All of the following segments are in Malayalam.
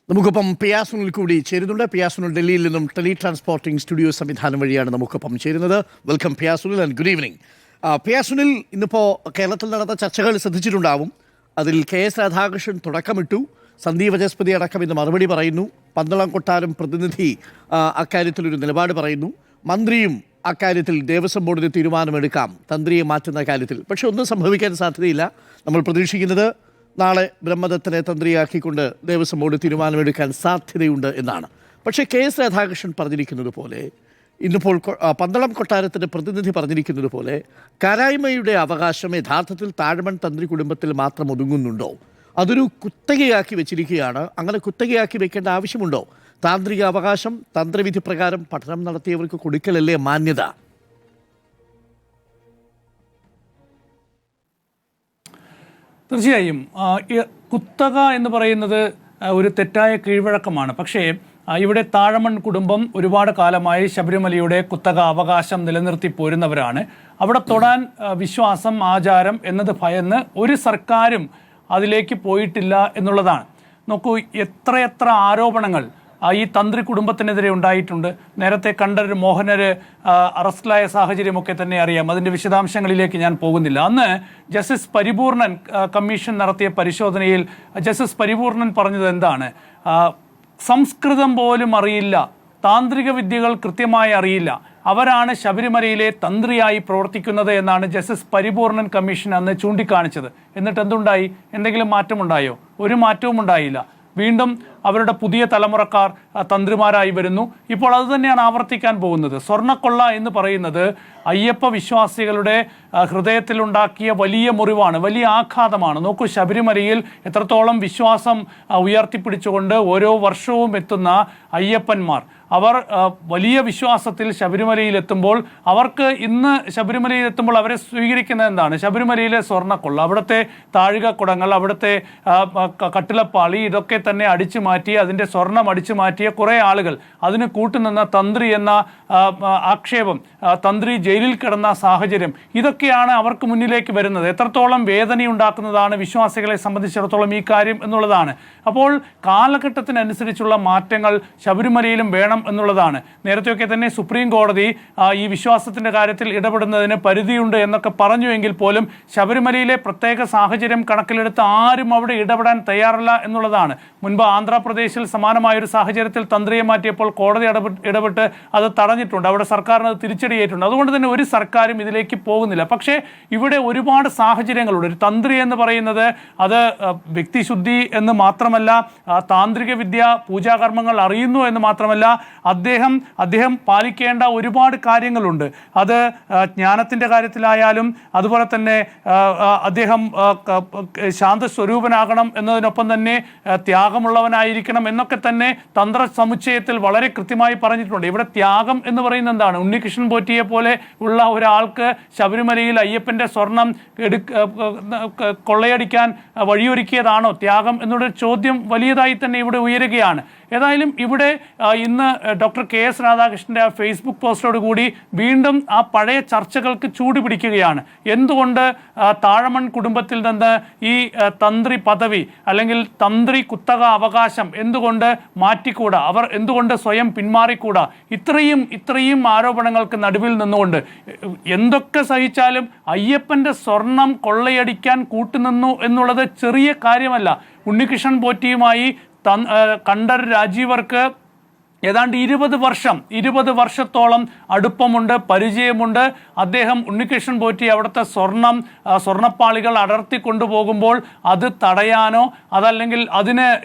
നമുക്കൊപ്പം പിയാസുനിൽ കൂടി ചേരുന്നുണ്ട്. പിയാസുനിൽ ഡൽഹിയിൽ നിന്നും ടെലി ട്രാൻസ്പോർട്ടിംഗ് സ്റ്റുഡിയോ സംവിധാനം വഴിയാണ് നമുക്കൊപ്പം ചേരുന്നത്. Welcome Piyasunil and good evening. Piyasunil ഇന്നിപ്പോൾ കേരളത്തിൽ നടന്ന ചർച്ചകൾ ശ്രദ്ധിച്ചിട്ടുണ്ടാവും. അതിൽ KS രാധാകൃഷ്ണൻ തുടക്കമിട്ടു. സന്ദീപ് വചസ്പതി അടക്കം ഇന്ന് മറുപടി പറയുന്നു. പന്തളം കൊട്ടാരം പ്രതിനിധി അക്കാര്യത്തിലൊരു നിലപാട് പറയുന്നു. മന്ത്രിയും അക്കാര്യത്തിൽ ദേവസ്വം ബോർഡിന് തീരുമാനമെടുക്കാം തന്ത്രിയെ മാറ്റുന്ന കാര്യത്തിൽ. പക്ഷെ ഒന്നും സംഭവിക്കാൻ സാധ്യതയില്ല. നമ്മൾ പ്രതീക്ഷിക്കുന്നത് നാളെ ബ്രഹ്മദത്തനെ തന്ത്രിയാക്കിക്കൊണ്ട് ദേവസ്വം ബോർഡ് തീരുമാനമെടുക്കാൻ സാധ്യതയുണ്ട് എന്നാണ്. പക്ഷേ KS രാധാകൃഷ്ണൻ പറഞ്ഞിരിക്കുന്നത് പോലെ, ഇന്നിപ്പോൾ പന്തളം കൊട്ടാരത്തിൻ്റെ പ്രതിനിധി പറഞ്ഞിരിക്കുന്നത് പോലെ, കാരായ്മയുടെ അവകാശം യഥാർത്ഥത്തിൽ താഴമൺ തന്ത്രി കുടുംബത്തിൽ മാത്രം ഒതുങ്ങുന്നുണ്ടോ? അതൊരു കുത്തകയാക്കി വെച്ചിരിക്കുകയാണ്. അങ്ങനെ കുത്തകയാക്കി വെക്കേണ്ട ആവശ്യമുണ്ടോ? താന്ത്രിക അവകാശം തന്ത്രവിധി പ്രകാരം പഠനം നടത്തിയവർക്ക് കൊടുക്കലല്ലേ മാന്യത? തീർച്ചയായും കുത്തക എന്ന് പറയുന്നത് ഒരു തെറ്റായ കീഴ്വഴക്കമാണ്. പക്ഷേ ഇവിടെ താഴമൺ കുടുംബം ഒരുപാട് കാലമായി ശബരിമലയുടെ കുത്തക അവകാശം നിലനിർത്തി പോരുന്നവരാണ്. അവിടെ തൊടാൻ വിശ്വാസം, ആചാരം എന്നത് ഭയന്ന് ഒരു സർക്കാരും അതിലേക്ക് പോയിട്ടില്ല എന്നുള്ളതാണ്. നോക്കൂ, എത്രയെത്ര ആരോപണങ്ങൾ ഈ തന്ത്രി കുടുംബത്തിനെതിരെ ഉണ്ടായിട്ടുണ്ട്. നേരത്തെ കണ്ടൊരു മോഹനര് അറസ്റ്റിലായ സാഹചര്യമൊക്കെ തന്നെ അറിയാം. അതിൻ്റെ വിശദാംശങ്ങളിലേക്ക് ഞാൻ പോകുന്നില്ല. അന്ന് ജസ്റ്റിസ് പരിപൂർണൻ കമ്മീഷൻ നടത്തിയ പരിശോധനയിൽ ജസ്റ്റിസ് പരിപൂർണൻ പറഞ്ഞത് എന്താണ്? സംസ്കൃതം പോലും അറിയില്ല, താന്ത്രിക വിദ്യകൾ കൃത്യമായി അറിയില്ല, അവരാണ് ശബരിമലയിലെ തന്ത്രിയായി പ്രവർത്തിക്കുന്നത് എന്നാണ് ജസ്റ്റിസ് പരിപൂർണൻ കമ്മീഷൻ അന്ന് ചൂണ്ടിക്കാണിച്ചത്. എന്നിട്ട് എന്തുണ്ടായി? എന്തെങ്കിലും മാറ്റമുണ്ടായോ? ഒരു മാറ്റവും ഉണ്ടായില്ല. വീണ്ടും അവരുടെ പുതിയ തലമുറക്കാർ തന്ത്രിമാരായി വരുന്നു. ഇപ്പോൾ അത് തന്നെയാണ് ആവർത്തിക്കാൻ പോകുന്നത്. സ്വർണ്ണക്കൊള്ള എന്ന് പറയുന്നത് അയ്യപ്പ വിശ്വാസികളുടെ ഹൃദയത്തിലുണ്ടാക്കിയ വലിയ മുറിവാണ്, വലിയ ആഘാതമാണ്. നോക്കൂ, ശബരിമലയിൽ എത്രത്തോളം വിശ്വാസം ഉയർത്തിപ്പിടിച്ചുകൊണ്ട് ഓരോ വർഷവും എത്തുന്ന അയ്യപ്പന്മാർ, അവർ വലിയ വിശ്വാസത്തിൽ ശബരിമലയിൽ എത്തുമ്പോൾ അവർക്ക് ഇന്ന് ശബരിമലയിൽ എത്തുമ്പോൾ അവരെ സ്വീകരിക്കുന്നത് എന്താണ്? ശബരിമലയിലെ സ്വർണ്ണക്കൊള്ള, അവിടുത്തെ താഴികക്കുടങ്ങൾ, അവിടുത്തെ കട്ടിലപ്പാളി, ഇതൊക്കെ തന്നെ അടിച്ചു മാറ്റി അതിൻ്റെ സ്വർണം അടിച്ചു മാറ്റിയ കുറേ ആളുകൾ, അതിന് കൂട്ടുനിന്ന തന്ത്രി എന്ന ആക്ഷേപം, തന്ത്രി ജയിലിൽ കിടന്ന സാഹചര്യം, ഇതൊക്കെയാണ് അവർക്ക് മുന്നിലേക്ക് വരുന്നത്. എത്രത്തോളം വേദനയുണ്ടാക്കുന്നതാണ് വിശ്വാസികളെ സംബന്ധിച്ചിടത്തോളം ഈ കാര്യം എന്നുള്ളതാണ്. അപ്പോൾ കാലഘട്ടത്തിനനുസരിച്ചുള്ള മാറ്റങ്ങൾ ശബരിമലയിലും വേണം എന്നുള്ളതാണ്. നേരത്തെയൊക്കെ തന്നെ സുപ്രീം കോടതി ഈ വിശ്വാസത്തിൻ്റെ കാര്യത്തിൽ ഇടപെടുന്നതിന് പരിധിയുണ്ട് എന്നൊക്കെ പറഞ്ഞുവെങ്കിൽ പോലും ശബരിമലയിലെ പ്രത്യേക സാഹചര്യം കണക്കിലെടുത്ത് ആരും അവിടെ ഇടപെടാൻ തയ്യാറല്ല എന്നുള്ളതാണ്. മുൻപ് ആന്ധ്രാപ്രദേശിൽ സമാനമായൊരു സാഹചര്യത്തിൽ തന്ത്രിയെ മാറ്റിയപ്പോൾ കോടതി ഇടപെട്ട് അത് തടഞ്ഞിട്ടുണ്ട്. അവിടെ സർക്കാരിന് അത് തിരിച്ചടിയേറ്റുണ്ട്. അതുകൊണ്ട് തന്നെ ഒരു സർക്കാരും ഇതിലേക്ക് പോകുന്നില്ല. പക്ഷേ ഇവിടെ ഒരുപാട് സാഹചര്യങ്ങളുണ്ട്. ഒരു തന്ത്രി എന്ന് പറയുന്നത് അത് വ്യക്തിശുദ്ധി എന്ന് മാത്രമല്ല, താന്ത്രിക വിദ്യ, പൂജാകർമ്മങ്ങൾ അറിയുന്നു എന്ന് മാത്രമല്ല, അദ്ദേഹം പാലിക്കേണ്ട ഒരുപാട് കാര്യങ്ങളുണ്ട്. അത് ജ്ഞാനത്തിൻ്റെ കാര്യത്തിലായാലും അതുപോലെ തന്നെ അദ്ദേഹം ശാന്തസ്വരൂപനാകണം എന്നതിനൊപ്പം തന്നെ ത്യാഗമുള്ളവനായിരിക്കണം എന്നൊക്കെ തന്നെ തന്ത്ര സമുച്ചയത്തിൽ വളരെ കൃത്യമായി പറഞ്ഞിട്ടുണ്ട്. ഇവിടെ ത്യാഗം എന്ന് പറയുന്നത് എന്താണ്? ഉണ്ണികൃഷ്ണൻ പോറ്റിയെ പോലെ ഉള്ള ഒരാൾക്ക് ശബരിമലയിൽ അയ്യപ്പൻ്റെ സ്വർണം കൊള്ളയടിക്കാൻ വഴിയൊരുക്കിയതാണോ ത്യാഗം എന്നുള്ളൊരു ചോദ്യം വലിയതായി തന്നെ ഇവിടെ ഉയരുകയാണ്. ഏതായാലും ഇവിടെ ഇന്ന് ഡോക്ടർ KS രാധാകൃഷ്ണൻ്റെ ആ ഫേസ്ബുക്ക് പോസ്റ്റോട് കൂടി വീണ്ടും ആ പഴയ ചർച്ചകൾക്ക് ചൂട് പിടിക്കുകയാണ്. എന്തുകൊണ്ട് താഴമൺ കുടുംബത്തിൽ നിന്ന് ഈ തന്ത്രി പദവി അല്ലെങ്കിൽ തന്ത്രി കുത്തക അവകാശം എന്തുകൊണ്ട് മാറ്റിക്കൂടാ? അവർ എന്തുകൊണ്ട് സ്വയം പിന്മാറിക്കൂടാ? ഇത്രയും ആരോപണങ്ങൾക്ക് നടുവിൽ നിന്നുകൊണ്ട് എന്തൊക്കെ സഹിച്ചാലും അയ്യപ്പൻ്റെ സ്വർണം കൊള്ളയടിക്കാൻ കൂട്ടുനിന്നു എന്നുള്ളത് ചെറിയ കാര്യമല്ല. ഉണ്ണികൃഷ്ണൻ പോറ്റിയുമായി കണ്ഠർ രാജീവർക്ക് ഏതാണ്ട് 20 വർഷത്തോളം അടുപ്പമുണ്ട്, പരിചയമുണ്ട്. അദ്ദേഹം ഉണ്ണികൃഷ്ണൻ പോറ്റി അവിടുത്തെ സ്വർണ്ണപ്പാളികൾ അടർത്തി കൊണ്ടുപോകുമ്പോൾ അത് തടയാനോ അതല്ലെങ്കിൽ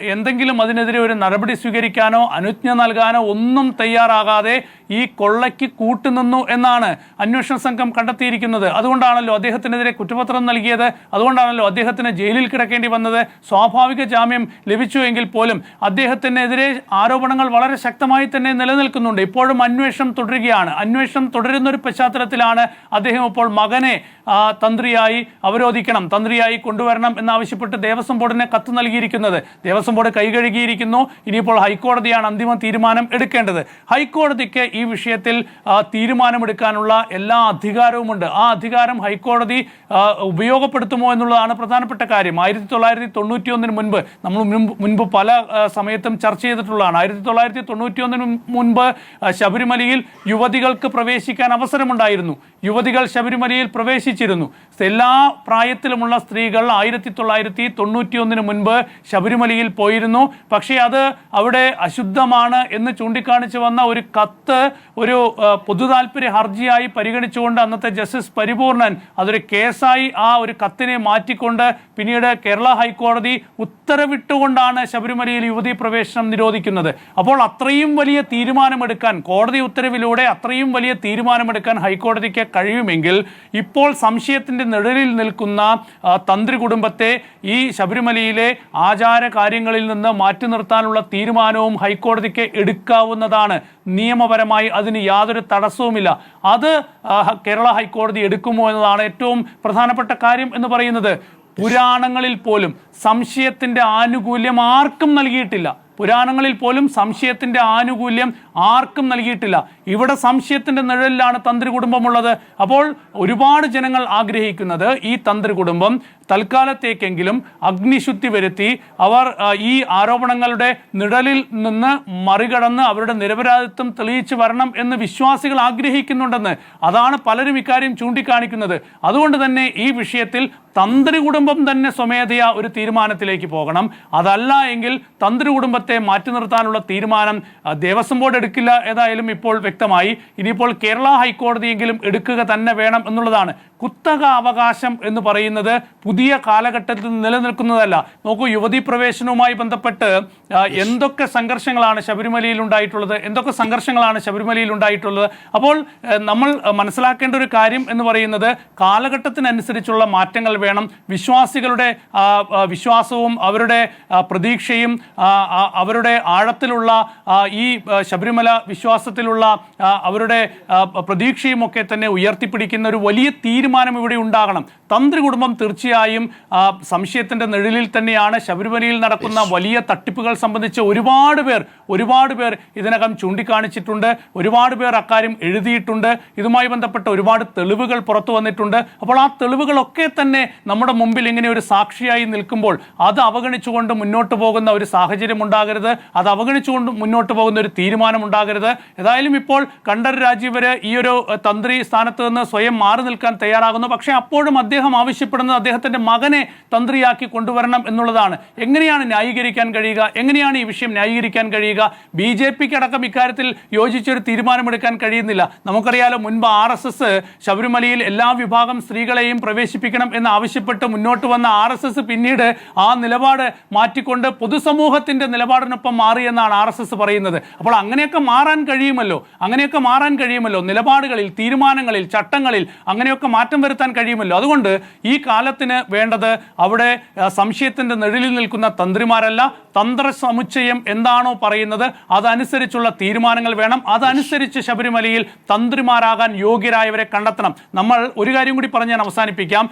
അതിനെതിരെ ഒരു നടപടി സ്വീകരിക്കാനോ അനുജ്ഞ നൽകാനോ ഒന്നും തയ്യാറാകാതെ ഈ കൊള്ളയ്ക്ക് കൂട്ടുനിന്നു എന്നാണ് അന്വേഷണ സംഘം കണ്ടെത്തിയിരിക്കുന്നത്. അതുകൊണ്ടാണല്ലോ അദ്ദേഹത്തിനെതിരെ കുറ്റപത്രം നൽകിയത്. അതുകൊണ്ടാണല്ലോ അദ്ദേഹത്തിന് ജയിലിൽ കിടക്കേണ്ടി വന്നത്. സ്വാഭാവിക ജാമ്യം ലഭിച്ചു എങ്കിൽ പോലും അദ്ദേഹത്തിനെതിരെ ആരോപണങ്ങൾ വളരെ ശക്തമായി തന്നെ നിലനിൽക്കുന്നുണ്ട്. ഇപ്പോഴും അന്വേഷണം തുടരുകയാണ്. അന്വേഷണം തുടരുന്ന ഒരു പശ്ചാത്തലത്തിലാണ് അദ്ദേഹം ഇപ്പോൾ മകനെ തന്ത്രിയായി അവരോധിക്കണം, തന്ത്രിയായി കൊണ്ടുവരണം എന്നാവശ്യപ്പെട്ട് ദേവസ്വം ബോർഡിന് കത്ത് നൽകിയിരിക്കുന്നത്. ദേവസ്വം ബോർഡ് കൈകഴുകിയിരിക്കുന്നു. ഇനിയിപ്പോൾ ഹൈക്കോടതിയാണ് അന്തിമ തീരുമാനം എടുക്കേണ്ടത്. ഹൈക്കോടതിക്ക് ഈ വിഷയത്തിൽ തീരുമാനമെടുക്കാനുള്ള എല്ലാ അധികാരവുമുണ്ട്. ആ അധികാരം ഹൈക്കോടതി ഉപയോഗപ്പെടുത്തുമോ എന്നുള്ളതാണ് പ്രധാനപ്പെട്ട കാര്യം. 1991 മുൻപ് നമ്മൾ മുൻപ് പല സമയത്തും ചർച്ച ചെയ്തിട്ടുള്ളതാണ്. 1991 മുൻപ് ശബരിമലയിൽ യുവതികൾക്ക് പ്രവേശിക്കാൻ അവസരമുണ്ടായിരുന്നു. യുവതികൾ ശബരിമലയിൽ പ്രവേശിച്ചിരുന്നു. എല്ലാ പ്രായത്തിലുമുള്ള സ്ത്രീകൾ 1991 മുൻപ് ശബരിമലയിൽ പോയിരുന്നു. പക്ഷേ അത് അവിടെ അശുദ്ധമാണ് എന്ന് ചൂണ്ടിക്കാണിച്ചു വന്ന ഒരു കത്ത് ഒരു പൊതു താൽപര്യ ഹർജിയായി പരിഗണിച്ചുകൊണ്ട് അന്നത്തെ ജസ്റ്റിസ് പരിപൂർണൻ അതൊരു കേസായി ആ ഒരു കത്തിനെ മാറ്റിക്കൊണ്ട് പിന്നീട് കേരള ഹൈക്കോടതി ഉത്തരവിട്ടുകൊണ്ടാണ് ശബരിമലയിൽ യുവതീ പ്രവേശനം നിരോധിക്കുന്നത്. അപ്പോൾ അത്രയും വലിയ തീരുമാനമെടുക്കാൻ കോടതി ഉത്തരവിലൂടെ അത്രയും വലിയ തീരുമാനമെടുക്കാൻ ഹൈക്കോടതിക്ക് കഴിയുമെങ്കിൽ ഇപ്പോൾ സംശയത്തിന്റെ നിഴലിൽ നിൽക്കുന്ന തന്ത്രി കുടുംബത്തെ ഈ ശബരിമലയിലെ ആചാര കാര്യങ്ങളിൽ നിന്ന് മാറ്റി നിർത്താനുള്ള തീരുമാനവും ഹൈക്കോടതിക്ക് എടുക്കാവുന്നതാണ്. നിയമപരമായി അതിന് യാതൊരു തടസ്സവുമില്ല. അത് കേരള ഹൈക്കോടതി എടുക്കുമോ എന്നതാണ് ഏറ്റവും പ്രധാനപ്പെട്ട കാര്യം എന്ന് പറയുന്നത്. പുരാണങ്ങളിൽ പോലും സംശയത്തിന്റെ ആനുകൂല്യം ആർക്കും നൽകിയിട്ടില്ല. പുരാണങ്ങളിൽ പോലും സംശയത്തിന്റെ ആനുകൂല്യം ആർക്കും നൽകിയിട്ടില്ല. ഇവിടെ സംശയത്തിന്റെ നിഴലിലാണ് തന്ത്രി കുടുംബമുള്ളത്. അപ്പോൾ ഒരുപാട് ജനങ്ങൾ ആഗ്രഹിക്കുന്നത് ഈ തന്ത്രി കുടുംബം തൽക്കാലത്തേക്കെങ്കിലും അഗ്നിശുദ്ധി വരുത്തി അവർ ഈ ആരോപണങ്ങളുടെ നിഴലിൽ നിന്ന് മറികടന്ന് അവരുടെ നിരപരാധിത്വം തെളിയിച്ചു വരണം എന്ന് വിശ്വാസികൾ ആഗ്രഹിക്കുന്നുണ്ടെന്ന്. അതാണ് പലരും ഇക്കാര്യം ചൂണ്ടിക്കാണിക്കുന്നത്. അതുകൊണ്ട് തന്നെ ഈ വിഷയത്തിൽ തന്ത്രി കുടുംബം തന്നെ സ്വമേധയാ ഒരു തീരുമാനത്തിലേക്ക് പോകണം. അതല്ല എങ്കിൽ തന്ത്രി കുടുംബത്തെ മാറ്റി നിർത്താനുള്ള തീരുമാനം ദേവസ്വം ബോർഡ് എടുക്കില്ല. ഏതായാലും ഇപ്പോൾ വ്യക്തമായി. ഇനിയിപ്പോൾ കേരള ഹൈക്കോടതിയെങ്കിലും എടുക്കുക തന്നെ വേണം എന്നുള്ളതാണ്. കുത്തക അവകാശം എന്ന് പറയുന്നത് പുതിയ കാലഘട്ടത്തിൽ നിലനിൽക്കുന്നതല്ല. നോക്കൂ, യുവതീ പ്രവേശനവുമായി ബന്ധപ്പെട്ട് എന്തൊക്കെ സംഘർഷങ്ങളാണ് ശബരിമലയിൽ ഉണ്ടായിട്ടുള്ളത്. അപ്പോൾ നമ്മൾ മനസ്സിലാക്കേണ്ട ഒരു കാര്യം എന്ന് പറയുന്നത് കാലഘട്ടത്തിനനുസരിച്ചുള്ള മാറ്റങ്ങൾ വേണം. വിശ്വാസികളുടെ വിശ്വാസവും അവരുടെ പ്രതീക്ഷയും അവരുടെ ആഴത്തിലുള്ള ഈ ശബരിമല വിശ്വാസത്തിലുള്ള അവരുടെ പ്രതീക്ഷയും ഒക്കെ തന്നെ ഉയർത്തിപ്പിടിക്കുന്ന ഒരു വലിയ തീരുമാനം ഇവിടെ ഉണ്ടാകണം. തന്ത്രി കുടുംബം തീർച്ചയായും സംശയത്തിന്റെ നിഴലിൽ തന്നെയാണ്. ശബരിമലയിൽ നടക്കുന്ന വലിയ തട്ടിപ്പുകൾ സംബന്ധിച്ച് ഒരുപാട് പേർ ഇതിനകം ചൂണ്ടിക്കാണിച്ചിട്ടുണ്ട്. ഒരുപാട് പേർ അക്കാര്യം എഴുതിയിട്ടുണ്ട്. ഇതുമായി ബന്ധപ്പെട്ട ഒരുപാട് തെളിവുകൾ പുറത്തു വന്നിട്ടുണ്ട്. അപ്പോൾ ആ തെളിവുകളൊക്കെ തന്നെ നമ്മുടെ മുമ്പിൽ ഇങ്ങനെ ഒരു സാക്ഷിയായി നിൽക്കുമ്പോൾ അത് അവഗണിച്ചുകൊണ്ട് മുന്നോട്ട് പോകുന്ന ഒരു സാഹചര്യം ഉണ്ടാകരുത്. അത് അവഗണിച്ചുകൊണ്ട് മുന്നോട്ട് പോകുന്ന ഒരു തീരുമാനം ഉണ്ടാകരുത്. ഏതായാലും ഇപ്പോൾ കണ്ഠരര് രാജീവര് ഈ ഒരു തന്ത്രി സ്ഥാനത്ത് നിന്ന് സ്വയം മാറി നിൽക്കാൻ തയ്യാറാകുന്നു. പക്ഷേ അപ്പോഴും അദ്ദേഹം ആവശ്യപ്പെടുന്നത് അദ്ദേഹത്തിന്റെ മകനെ തന്ത്രിയാക്കി കൊണ്ടുവരണം എന്നുള്ളതാണ്. എങ്ങനെയാണ് ന്യായീകരിക്കാൻ കഴിയുക? എങ്ങനെയാണ് ഈ വിഷയം ന്യായീകരിക്കാൻ കഴിയുക? BJPക്ക് അടക്കം ഇക്കാര്യത്തിൽ യോജിച്ചൊരു തീരുമാനമെടുക്കാൻ കഴിയുന്നില്ല. നമുക്കറിയാലോ, മുൻപ് RSS ശബരിമലയിൽ എല്ലാ വിഭാഗം സ്ത്രീകളെയും പ്രവേശിപ്പിക്കണം എന്ന് ആവശ്യപ്പെട്ട് മുന്നോട്ട് വന്ന RSS പിന്നീട് ആ നിലപാട് മാറ്റിക്കൊണ്ട് പൊതുസമൂഹത്തിന്റെ നിലപാടിനൊപ്പം മാറിയെന്നാണ് RSS പറയുന്നത്. അപ്പോൾ അങ്ങനെയൊക്കെ മാറാൻ കഴിയുമല്ലോ. നിലപാടുകളിൽ, തീരുമാനങ്ങളിൽ, ചട്ടങ്ങളിൽ അങ്ങനെയൊക്കെ മാറ്റം വരുത്താൻ കഴിയുമല്ലോ. അതുകൊണ്ട് ഈ കാലത്തിന് വേണ്ടത് അവിടെ സംശയത്തിന്റെ നിഴലിൽ നിൽക്കുന്ന തന്ത്രിമാരല്ല, തന്ത്ര സമുച്ചയം എന്താണോ പറയുന്നത് അതനുസരിച്ചുള്ള തീരുമാനങ്ങൾ വേണം. അതനുസരിച്ച് ശബരിമലയിൽ തന്ത്രിമാരാകാൻ യോഗ്യരായവരെ കണ്ടെത്തണം. നമ്മൾ ഒരു കാര്യം കൂടി പറഞ്ഞ് ഞാൻ അവസാനിപ്പിക്കാം.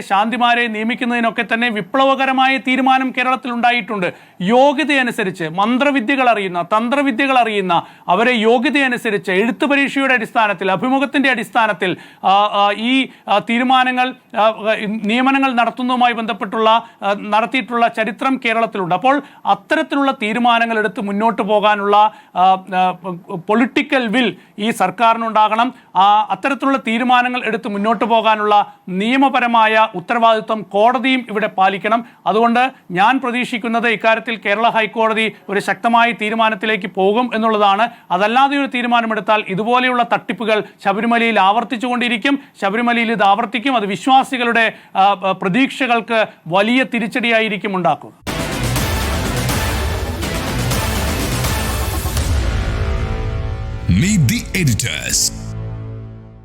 ശാന്തിമാരെ നിയമിക്കുന്നതിനൊക്കെ തന്നെ വിപ്ലവകരമായ തീരുമാനം കേരളത്തിൽ ഉണ്ടായിട്ടുണ്ട്. യോഗ്യതയനുസരിച്ച് മന്ത്രവിദ്യകൾ അറിയുന്ന, തന്ത്രവിദ്യകൾ അറിയുന്ന അവരെ യോഗ്യതയനുസരിച്ച് എഴുത്തു പരീക്ഷയുടെ അടിസ്ഥാനത്തിൽ, അഭിമുഖത്തിന്റെ അടിസ്ഥാനത്തിൽ ഈ തീരുമാനങ്ങൾ, നിയമനങ്ങൾ നടത്തുന്നതുമായി നടത്തിയിട്ടുള്ള ചരിത്രം കേരളത്തിലുണ്ട്. അപ്പോൾ അത്തരത്തിലുള്ള തീരുമാനങ്ങൾ എടുത്ത് മുന്നോട്ട് പോകാനുള്ള പൊളിറ്റിക്കൽ വിൽ ഈ സർക്കാരിനുണ്ടാകണം. അത്തരത്തിലുള്ള തീരുമാനങ്ങൾ എടുത്ത് മുന്നോട്ട് പോകാനുള്ള നിയമപരമായ ഉത്തരവാദിത്വം കോടതിയും ഇവിടെ പാലിക്കണം. അതുകൊണ്ട് ഞാൻ പ്രതീക്ഷിക്കുന്നത് ഇക്കാര്യത്തിൽ കേരള ഹൈക്കോടതി ഒരു ശക്തമായ തീരുമാനത്തിലേക്ക് പോകും എന്നുള്ളതാണ്. അതല്ലാതെ ഒരു തീരുമാനമെടുത്താൽ ഇതുപോലെയുള്ള തട്ടിപ്പുകൾ ശബരിമലയിൽ ആവർത്തിച്ചുകൊണ്ടിരിക്കും. ശബരിമലയിൽ ഇത് ആവർത്തിക്കും. അത് വിശ്വാസികളുടെ പ്രതീക്ഷകൾക്ക് വലിയ തിരിച്ചടിയായിരിക്കും ഉണ്ടാക്കുക. Meet the editors.